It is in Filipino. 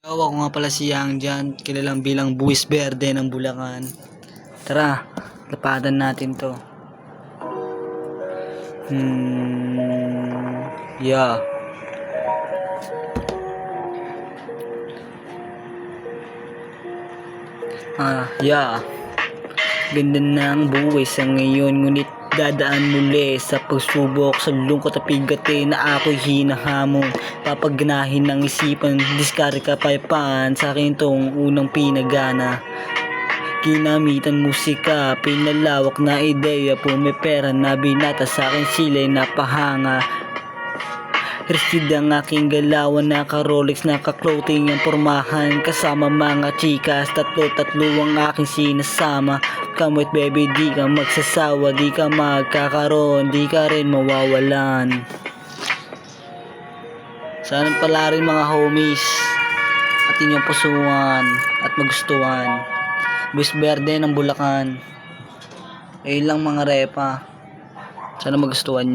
Ako nga pala si Yang dyan, kilalang bilang Buwis Berde ng Bulacan. Tara, lapadan natin to. Yeah. Yeah. Ganda ng buwis sa ngayon, ngunit dadaan muli sa pagsubok, sa lungkot at pigate na ako'y hinahamon. Papaganahin ng isipan, diskarte kapayapaan, sa akin tong unang pinagana. Ginamitan musika, pinalawak na ideya, pumipera na binata, sa akin sila'y napahanga. Reskid ang aking galawan, naka-Rolex, naka-clothing ang pormahan, kasama mga chikas, tatlo ang aking sinasama. Come with baby, di ka magsasawa, di ka magkakaroon, di ka rin mawawalan. Sana pala rin mga homies at inyong pusuan at magustuhan. Buwis Berde ng Bulacan. Ayun lang mga repa. Sana magustuhan nyo.